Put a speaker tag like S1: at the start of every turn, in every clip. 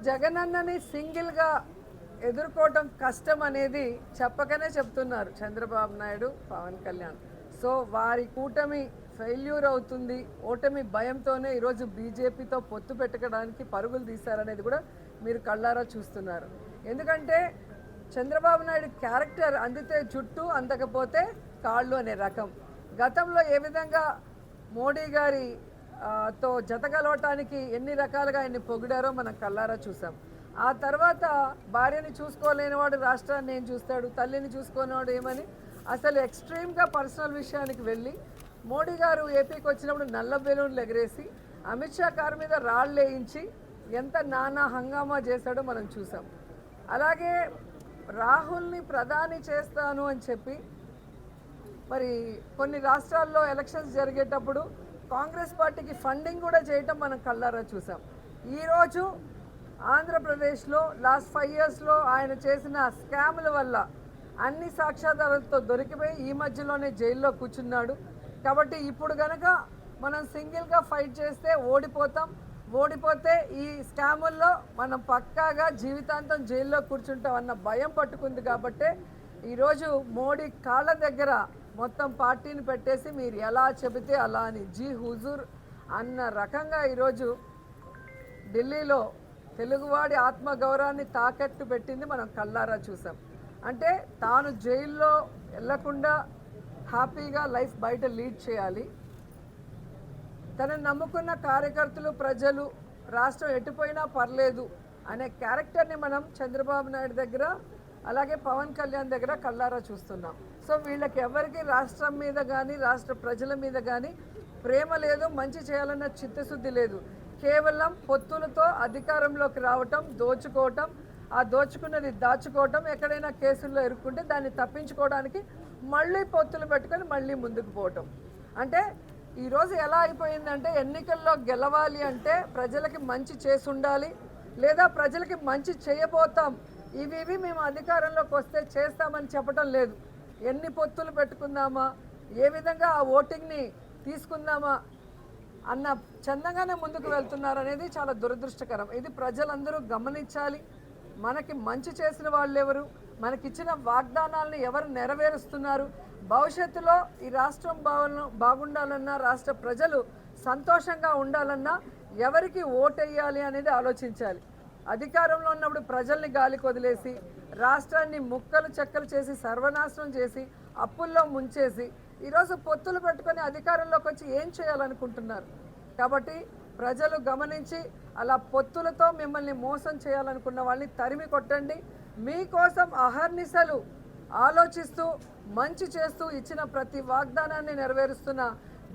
S1: జగనన్నని సింగిల్గా ఎదుర్కోవటం కష్టం అనేది చెప్పకనే చెప్తున్నారు చంద్రబాబు నాయుడు, పవన్ కళ్యాణ్. సో వారి కూటమి ఫెయిల్యూర్ అవుతుంది, ఓటమి భయంతోనే ఈరోజు బీజేపీతో పొత్తు పెట్టుకోవడానికి పరుగులు తీశారనేది కూడా మీరు కళ్ళారా చూస్తున్నారు. ఎందుకంటే చంద్రబాబు నాయుడు క్యారెక్టర్ అందితే జుట్టు, అందకపోతే కాళ్ళు అనే రకం. గతంలో ఏ విధంగా మోడీ గారి తో జతగలవటానికి ఎన్ని రకాలుగా ఆయన్ని పొగిడారో మనం కళ్ళారా చూసాం. ఆ తర్వాత భార్యని చూసుకోలేనివాడు రాష్ట్రాన్ని ఏం చూస్తాడు, తల్లిని చూసుకోనివాడు ఏమని అసలు ఎక్స్ట్రీమ్గా పర్సనల్ విషయానికి వెళ్ళి మోడీ గారు ఏపీకి వచ్చినప్పుడు నల్ల బెలూన్లు ఎగరేసి అమిత్ షా కారు మీద రాళ్ళు వేయించి ఎంత నానా హంగామా చేశాడో మనం చూసాం. అలాగే రాహుల్ని ప్రధాని చేస్తాను అని చెప్పి మరి కొన్ని రాష్ట్రాల్లో ఎలక్షన్స్ జరిగేటప్పుడు కాంగ్రెస్ పార్టీకి ఫండింగ్ కూడా చేయటం మనం కళ్ళారా చూసాం. ఈరోజు ఆంధ్రప్రదేశ్లో లాస్ట్ 5 ఇయర్స్లో ఆయన చేసిన స్కాముల వల్ల అన్ని సాక్ష్యాధారాలతో దొరికిపోయి ఈ మధ్యలోనే జైల్లో కూర్చున్నాడు. కాబట్టి ఇప్పుడు కనుక మనం సింగిల్గా ఫైట్ చేస్తే ఓడిపోతే ఈ స్కాముల్లో మనం పక్కాగా జీవితాంతం జైల్లో కూర్చుంటాం అన్న భయం పట్టుకుంది. కాబట్టే ఈరోజు మోడీ కాళ్ళ దగ్గర మొత్తం పార్టీని పెట్టేసి మీరు ఎలా చెబితే అలా అని జీ హుజూర్ అన్న రకంగా ఈరోజు ఢిల్లీలో తెలుగువాడి ఆత్మగౌరవాన్ని తాకట్టు పెట్టింది మనం కళ్ళారా చూసాం. అంటే తాను జైల్లో వెళ్లకుండా హ్యాపీగా లైఫ్ బయట లీడ్ చేయాలి, తనను నమ్ముకున్న కార్యకర్తలు, ప్రజలు, రాష్ట్రం ఎటుపోయినా పర్లేదు అనే క్యారెక్టర్ని మనం చంద్రబాబు నాయుడు దగ్గర అలాగే పవన్ కళ్యాణ్ దగ్గర కళ్ళారా చూస్తున్నాం. సో వీళ్ళకి ఎవరికి రాష్ట్రం మీద కానీ రాష్ట్ర ప్రజల మీద కానీ ప్రేమ లేదు, మంచి చేయాలన్న చిత్తశుద్ధి లేదు. కేవలం పొత్తులతో అధికారంలోకి రావటం, దోచుకోవటం, ఆ దోచుకున్నది దాచుకోవటం, ఎక్కడైనా కేసుల్లో ఇరుక్కుంటే దాన్ని తప్పించుకోవడానికి మళ్ళీ పొత్తులు పెట్టుకొని మళ్ళీ ముందుకు పోవటం. అంటే ఈరోజు ఎలా అయిపోయిందంటే ఎన్నికల్లో గెలవాలి అంటే ప్రజలకి మంచి చేసి ఉండాలి, లేదా ప్రజలకి మంచి చేయబోతాం, ఇవి మేము అధికారంలోకి వస్తే చేస్తామని చెప్పడం లేదు. ఎన్ని పొత్తులు పెట్టుకుందామా, ఏ విధంగా ఆ ఓటింగ్ని తీసుకుందామా అన్న చందంగానే ముందుకు వెళ్తున్నారు అనేది చాలా దురదృష్టకరం. ఇది ప్రజలందరూ గమనించాలి. మనకి మంచి చేసిన వాళ్ళు ఎవరు, మనకిచ్చిన వాగ్దానాలను ఎవరు నెరవేరుస్తున్నారు, భవిష్యత్తులో ఈ రాష్ట్రం బాగుండాలన్నా, రాష్ట్ర ప్రజలు సంతోషంగా ఉండాలన్నా ఎవరికి ఓటేయాలి అనేది ఆలోచించాలి. అధికారంలో ఉన్నప్పుడు ప్రజల్ని గాలికి వదిలేసి రాష్ట్రాన్ని ముక్కలు చెక్కలు చేసి సర్వనాశనం చేసి అప్పుల్లో ముంచేసి ఈరోజు పొత్తులు పెట్టుకొని అధికారంలోకి వచ్చి ఏం చేయాలనుకుంటున్నారు. కాబట్టి ప్రజలు గమనించి అలా పొత్తులతో మిమ్మల్ని మోసం చేయాలనుకున్న వాళ్ళని తరిమి కొట్టండి. మీకోసం అహర్నిశలు ఆలోచిస్తూ మంచి చేస్తూ ఇచ్చిన ప్రతి వాగ్దానాన్ని నెరవేరుస్తున్న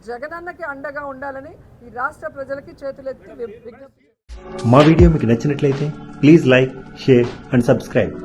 S1: జగనన్నకి అండగా ఉండాలని ఈ రాష్ట్ర ప్రజలకి చేతులెత్తి విజ్ఞప్తి.
S2: మా వీడియో మీకు నచ్చినట్లయితే please like, share and subscribe.